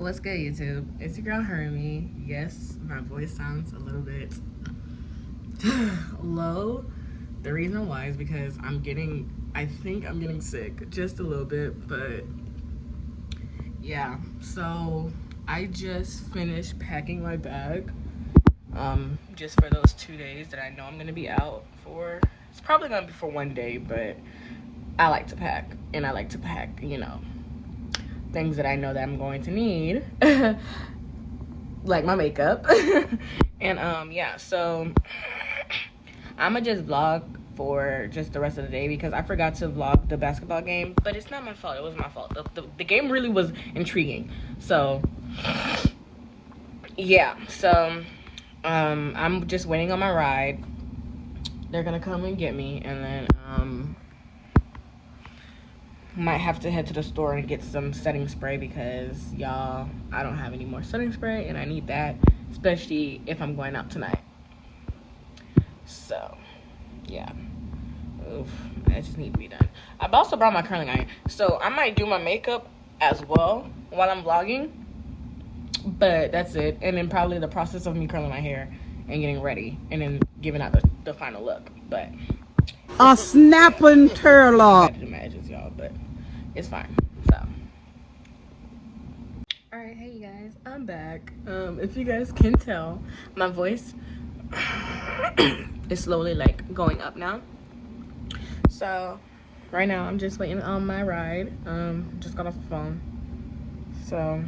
What's good, YouTube? It's your girl Hermie. Yes, my voice sounds a little bit low. The reason why is because I think I'm getting sick just a little bit, but yeah. So I just finished packing my bag just for those 2 days that I know I'm gonna be out for. It's probably gonna be for 1 day, but I like to pack, and I like to pack, you know, things that I know that I'm going to need, like my makeup. And yeah, so I'ma just vlog for just the rest of the day because I forgot to vlog the basketball game, but it's not my fault. It was my fault. The game really was intriguing. So yeah, so I'm just waiting on my ride. They're gonna come and get me, and then might have to head to the store and get some setting spray because, y'all, I don't have any more setting spray and I need that, especially if I'm going out tonight. So yeah, oof, I just need to be done. I've also brought my curling iron, so I might do my makeup as well while I'm vlogging, but that's it. And then probably the process of me curling my hair and getting ready and then giving out the final look. But a snapping turlock. I gotta do my edges, y'all, but it's fine. So all right, hey you guys, I'm back. If you guys can tell, my voice is slowly like going up now. So right now I'm just waiting on my ride. Just got off the phone, so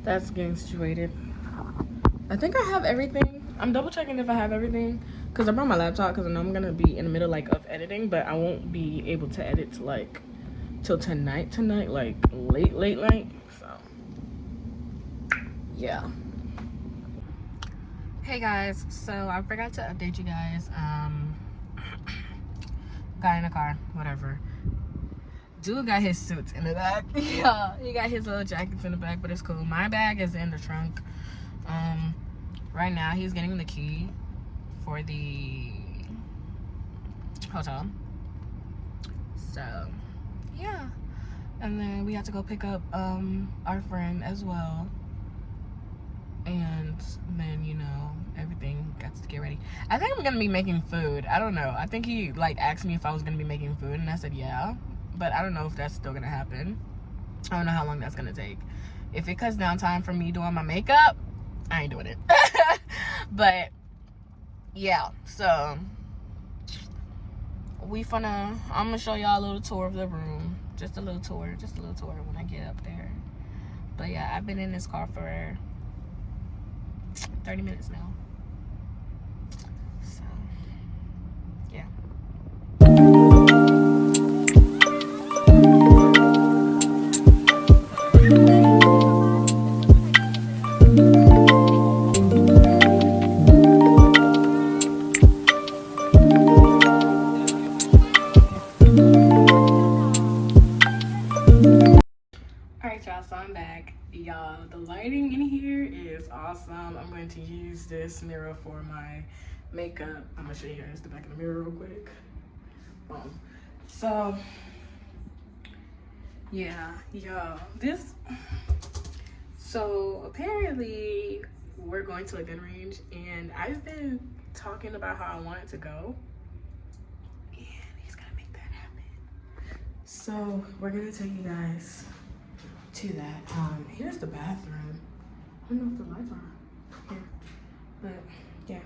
that's getting situated. I think I have everything. I'm double checking if I have everything because I brought my laptop because I know I'm gonna be in the middle like of editing, but I won't be able to edit like till tonight, like late night. So yeah. Hey guys, so I forgot to update you guys. Got in the car, whatever. Dude got his suits in the back. Yeah, he got his little jackets in the back, but it's cool. My bag is in the trunk. Right now he's getting the key for the hotel. So yeah, and then we have to go pick up our friend as well, and then, you know, everything got to get ready. I think I'm gonna be making food. I don't know. I think he like asked me if I was gonna be making food, and I said yeah, but I don't know if that's still gonna happen. I don't know how long that's gonna take. If it cuts down time for me doing my makeup, I ain't doing it. But yeah, so I'm gonna show y'all a little tour of the room. Just a little tour when I get up there. But yeah, I've been in this car for 30 minutes now. So yeah. So I'm back, y'all. The lighting in here is awesome. I'm going to use this mirror for my makeup. I'm gonna show you guys the back of the mirror real quick. Boom. So yeah, y'all, so apparently we're going to a gun range, and I've been talking about how I want it to go, and he's gonna make that happen. So we're gonna take you guys to that. Here's the bathroom. I don't know if the lights are here, but yeah,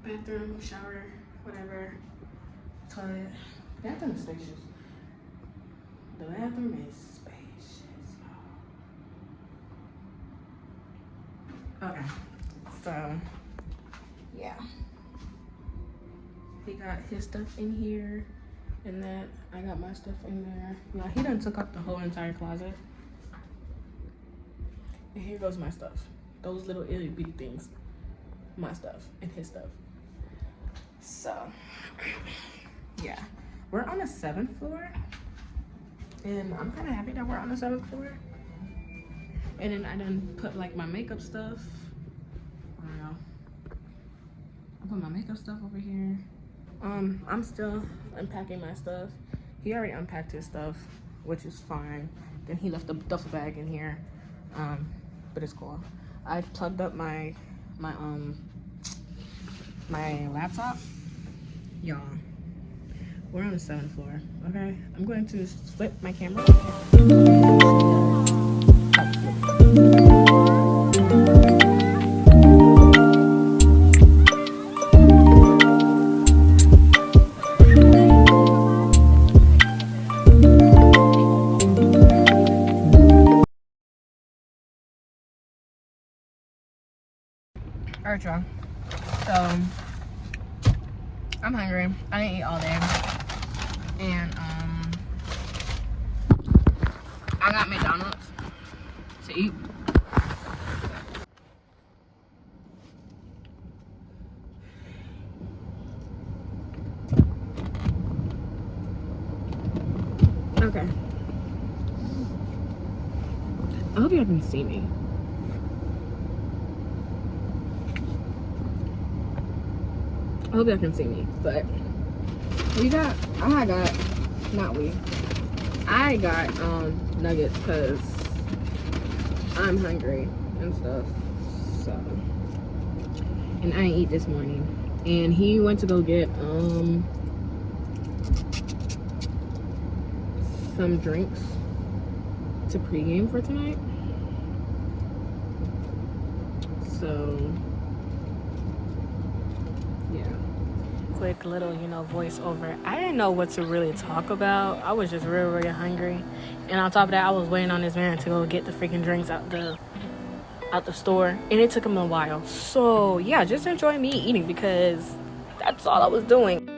bathroom, shower, whatever, toilet. Bathroom is spacious. The bathroom is spacious. Okay, so yeah, he got his stuff in here, and that I got my stuff in there. Now he done took up the whole entire closet. And here goes my stuff. Those little itty bitty things. My stuff and his stuff. So yeah, we're on the 7th floor, and I'm kind of happy that we're on the 7th floor. And then I done put like my makeup stuff. I don't know. I put my makeup stuff over here. I'm still unpacking my stuff. He already unpacked his stuff which is fine. Then he left the duffel bag in here, but it's cool. I plugged up my laptop. Y'all, we're on the 7th floor. Okay, I'm going to flip my camera. Alright, y'all. So I'm hungry. I didn't eat all day, and I got McDonald's to eat. Okay. I hope y'all can see me. I hope y'all can see me, but I got nuggets because I'm hungry and stuff. So, and I didn't eat this morning. And he went to go get some drinks to pregame for tonight. So yeah. Quick little, voiceover. I didn't know what to really talk about. I was just really, really hungry. And on top of that, I was waiting on this man to go get the freaking drinks out the store. And it took him a while. So yeah, just enjoy me eating because that's all I was doing.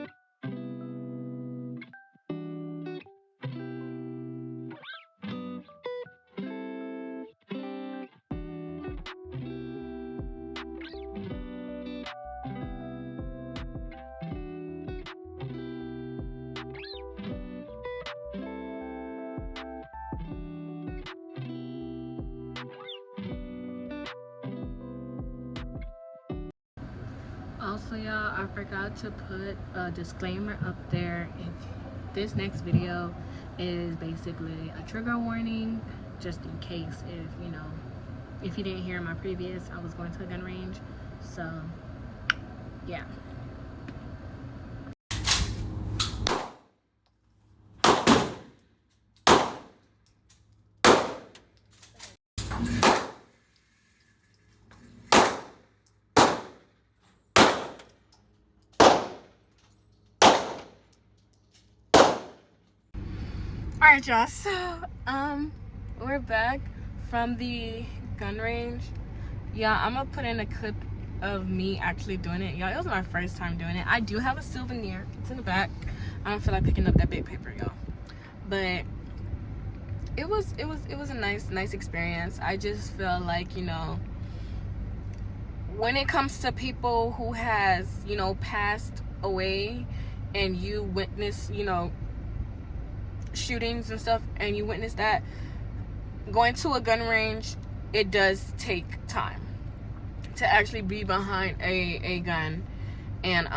Also, y'all, I forgot to put a disclaimer up there. If this next video is basically a trigger warning, just in case if you didn't hear my previous, I was going to a gun range. So yeah. Alright, y'all, so we're back from the gun range. Yeah, I'm gonna put in a clip of me actually doing it. Y'all, it was my first time doing it. I do have a souvenir. It's in the back. I don't feel like picking up that big paper, y'all. But it was a nice experience. I just feel like, when it comes to people who has, passed away and you witness, shootings and stuff, and you witness that, going to a gun range, it does take time to actually be behind a gun and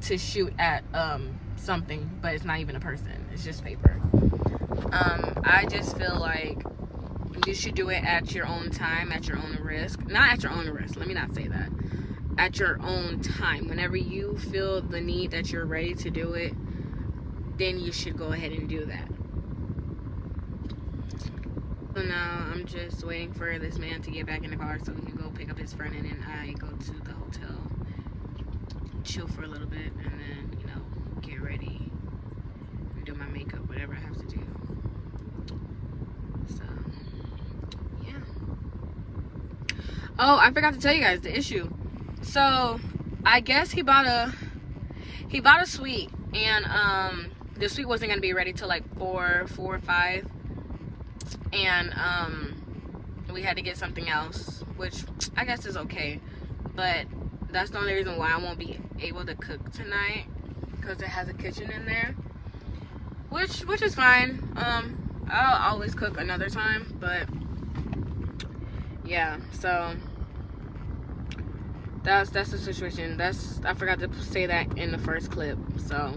to shoot at something, but it's not even a person, it's just paper. I just feel like you should do it at your own time, at your own risk. Not at your own risk, let me not say that. At your own time. Whenever you feel the need that you're ready to do it, then you should go ahead and do that. So now I'm just waiting for this man to get back in the car so we can go pick up his friend, and then I go to the hotel, chill for a little bit, and then, get ready and do my makeup, whatever I have to do. So, yeah. Oh, I forgot to tell you guys the issue. So, I guess he bought a suite, and the suite wasn't gonna be ready till like 4 or 5, and we had to get something else, which I guess is okay, but that's the only reason why I won't be able to cook tonight, because it has a kitchen in there, which is fine. I'll always cook another time, but yeah, so that's the situation. I forgot to say that in the first clip. So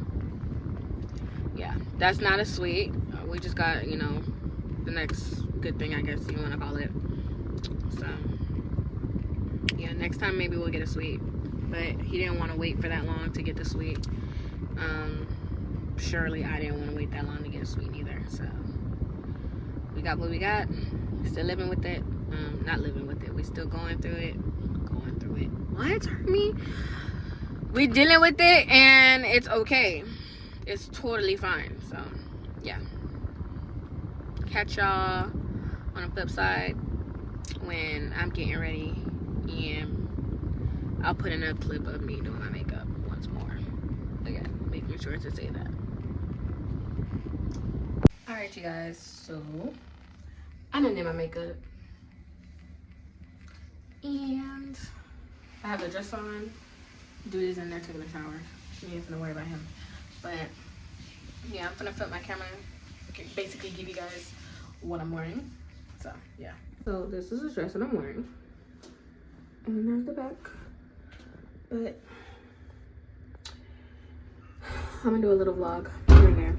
yeah, that's not a suite. we just got, you know, the next good thing, I guess you want to call it. So yeah, next time maybe we'll get a suite, but he didn't want to wait for that long to get the suite. Surely I didn't want to wait that long to get a suite either. So we got what we got. Still living with it. Not living with it, we still going through it. What, Hermie? We dealing with it, and it's okay. It's totally fine. So yeah, catch y'all on the flip side when I'm getting ready, and I'll put in a clip of me doing my makeup once more. Again, making sure to say that. Alright, you guys, so I done did my makeup, and I have the dress on. Dude is in there taking a shower. She ain't gonna worry about him. But yeah, I'm gonna flip my camera, basically give you guys what I'm wearing. So yeah. So this is the dress that I'm wearing, and there's the back. But I'm gonna do a little vlog here and there.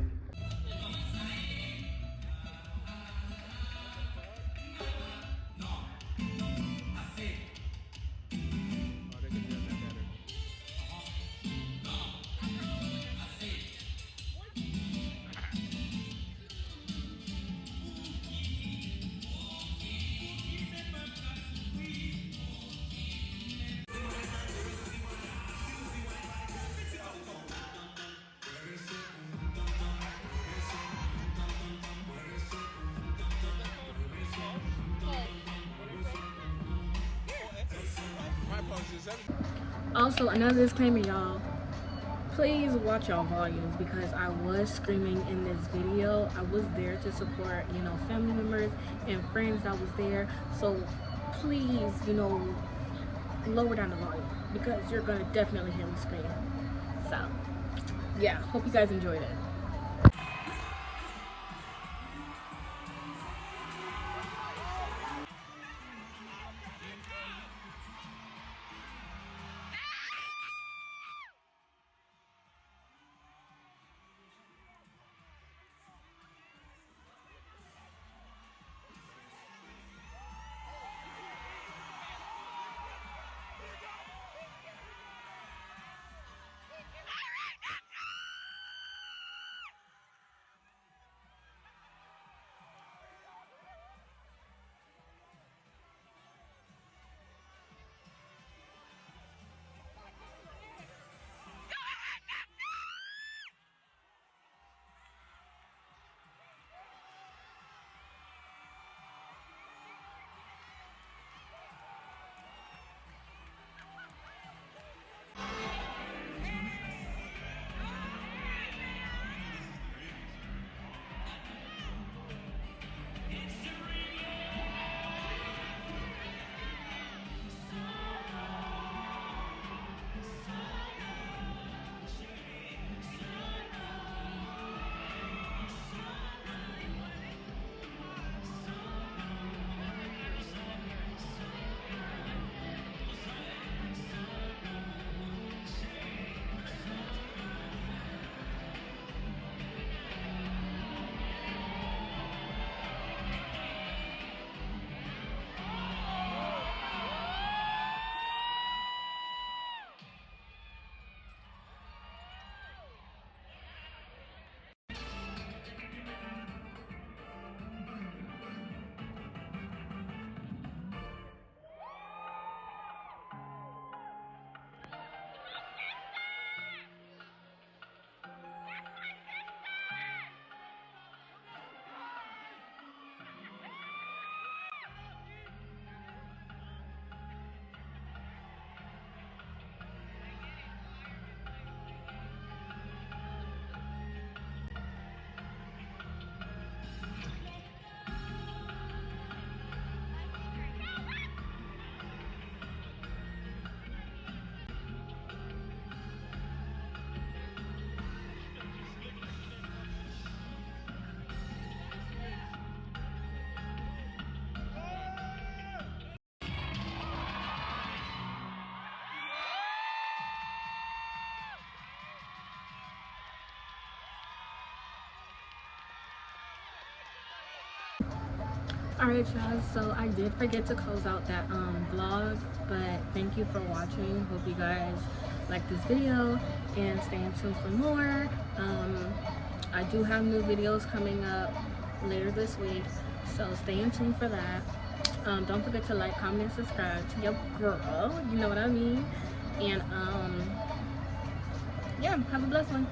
Also, another disclaimer, y'all. Please watch y'all volumes, because I was screaming in this video. I was there to support, you know, family members and friends that was there. So please, you know, lower down the volume, because you're gonna definitely hear me scream. So yeah, hope you guys enjoyed it. Alright y'all, so I did forget to close out that vlog, but thank you for watching. Hope you guys like this video and stay tuned for more. I do have new videos coming up later this week, so stay tuned for that. Don't forget to like, comment, and subscribe to your girl, you know what I mean. And yeah, have a blessed one.